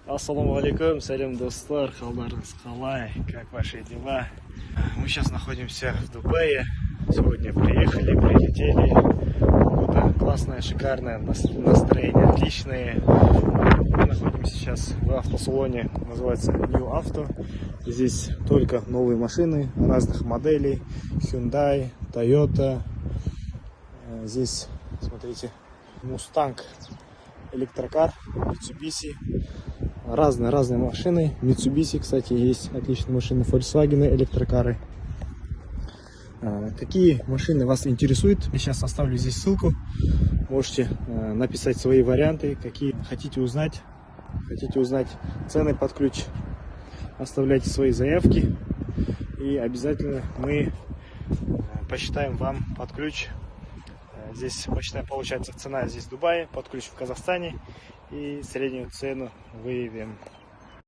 Ассаламу алейкум, салям достар, халдарыңыз қалай, как ваши дела? Мы сейчас находимся в Дубае, сегодня прилетели, погода классная, шикарная, настроение отличное. Мы находимся сейчас в автосалоне, называется New Auto. Здесь только новые машины разных моделей, Hyundai, Toyota. Здесь, смотрите, Mustang, электрокар, Mitsubishi. Разные машины. Mitsubishi, кстати, есть отличные машины. Volkswagen, электрокары. Какие машины вас интересуют? Я сейчас оставлю здесь ссылку. Можете написать свои варианты, какие хотите узнать. Хотите узнать цены под ключ. Оставляйте свои заявки. И обязательно мы посчитаем вам под ключ. Здесь посчитаем, получается, цена здесь в Дубае, под ключ в Казахстане. И среднюю цену выявим.